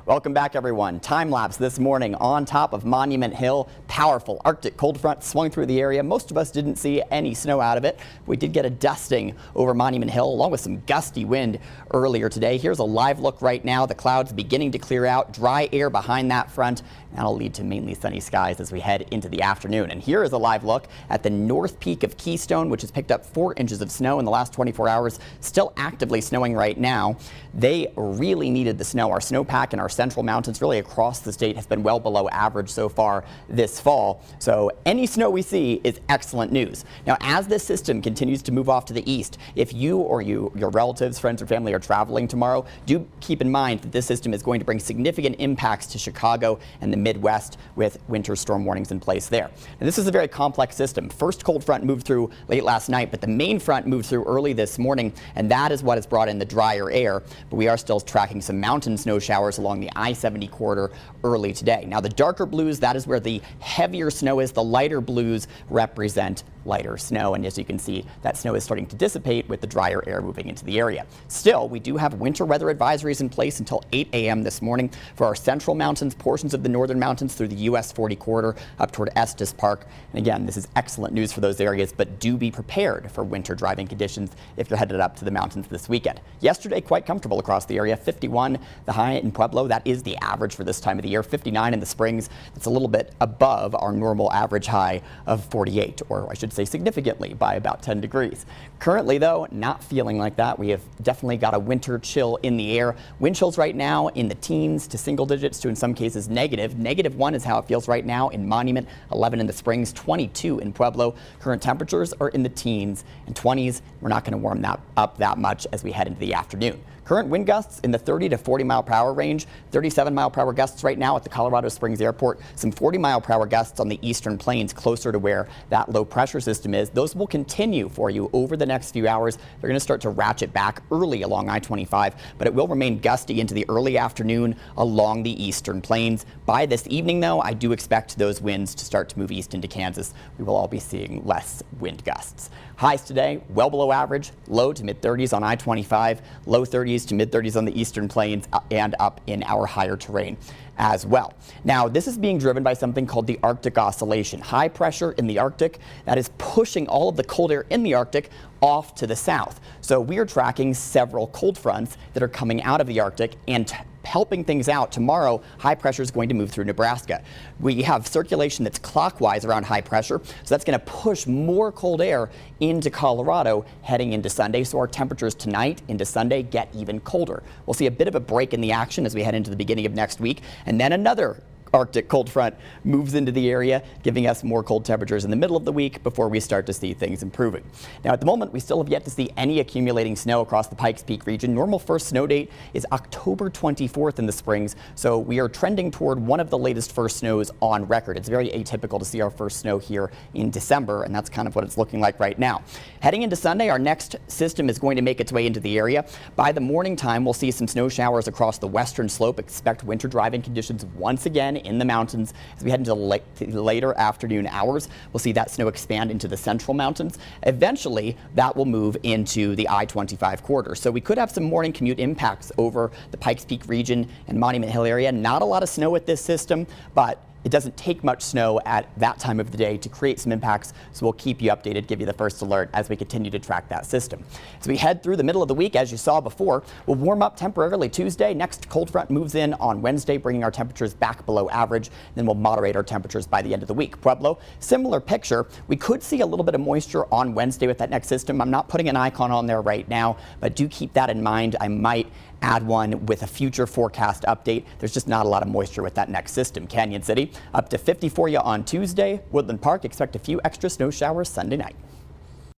Welcome back, everyone. Time lapse this morning on top of Monument Hill. Powerful Arctic cold front swung through the area. Most of us didn't see any snow out of it. We did get a dusting over Monument Hill along with some gusty wind earlier today. Here's a live look right now. The clouds beginning to clear out. Dry air behind that front. That'll lead to mainly sunny skies as we head into the afternoon. And here is a live look at the north peak of Keystone, which has picked up 4 inches of snow in the last 24 hours. Still actively snowing right now. They really needed the snow. Our snowpack in our central mountains really across the state has been well below average so far this fall. So any snow we see is excellent news. Now, as this system continues to move off to the east, if you or your relatives, friends, or family are traveling tomorrow, do keep in mind that this system is going to bring significant impacts to Chicago and the Midwest with winter storm warnings in place there. Now, this is a very complex system. First cold front moved through late last night, but the main front moved through early this morning, and that is what has brought in the drier air. But we are still tracking some mountain snow showers along the I-70 corridor early today. Now, the darker blues, that is where the heavier snow is. The lighter blues represent lighter snow, and as you can see, that snow is starting to dissipate with the drier air moving into the area. Still, we do have winter weather advisories in place until 8 a.m. this morning for our central mountains, portions of the northern mountains through the US 40 corridor up toward Estes Park. And again, this is excellent news for those areas, but do be prepared for winter driving conditions if you're headed up to the mountains this weekend. Yesterday, quite comfortable across the area. 51 the high in Pueblo. That is the average for this time of the year. 59 in the Springs. It's a little bit above our normal average high of 48, or I should say significantly by about 10 degrees. Currently, though, not feeling like that. We have definitely got a winter chill in the air. Wind chills right now in the teens to single digits to, in some cases, negative. -1 is how it feels right now in Monument, 11 in the Springs, 22 in Pueblo. Current temperatures are in the teens and 20s. We're not going to warm that up that much as we head into the afternoon. Current wind gusts in the 30 to 40 mile per hour range, 37 mile per hour gusts right now at the Colorado Springs Airport, some 40 mile per hour gusts on the eastern plains closer to where that low pressure system is. Those will continue for you over the next few hours. They're going to start to ratchet back early along I-25, but it will remain gusty into the early afternoon along the eastern plains. By this evening, though, I do expect those winds to start to move east into Kansas. We will all be seeing less wind gusts. Highs today, well below average, low to mid-30s on I-25, low 30s to mid-30s on the eastern plains and up in our higher terrain as well. Now, this is being driven by something called the Arctic Oscillation. High pressure in the Arctic that is pushing all of the cold air in the Arctic off to the south. So we are tracking several cold fronts that are coming out of the Arctic and helping things out. Tomorrow, high pressure is going to move through Nebraska. We have circulation that's clockwise around high pressure, so that's going to push more cold air into Colorado heading into Sunday. So our temperatures tonight into Sunday get even colder. We'll see a bit of a break in the action as we head into the beginning of next week, and then another Arctic cold front moves into the area, giving us more cold temperatures in the middle of the week before we start to see things improving. Now, at the moment, we still have yet to see any accumulating snow across the Pikes Peak region. Normal first snow date is October 24th in the Springs, so we are trending toward one of the latest first snows on record. It's very atypical to see our first snow here in December, and that's kind of what it's looking like right now. Heading into Sunday, our next system is going to make its way into the area. By the morning time, we'll see some snow showers across the western slope. Expect winter driving conditions once again in the mountains. As we head into the later afternoon hours, we'll see that snow expand into the central mountains. Eventually, that will move into the I-25 corridor. So we could have some morning commute impacts over the Pikes Peak region and Monument Hill area. Not a lot of snow with this system, but it doesn't take much snow at that time of the day to create some impacts, so we'll keep you updated, give you the first alert as we continue to track that system. As we head through the middle of the week, as you saw before, we'll warm up temporarily Tuesday. Next cold front moves in on Wednesday, bringing our temperatures back below average. Then we'll moderate our temperatures by the end of the week. Pueblo, similar picture. We could see a little bit of moisture on Wednesday with that next system. I'm not putting an icon on there right now, but do keep that in mind. I might add one with a future forecast update. There's just not a lot of moisture with that next system. Canyon City up to 50 for you on Tuesday. Woodland Park, expect a few extra snow showers Sunday night.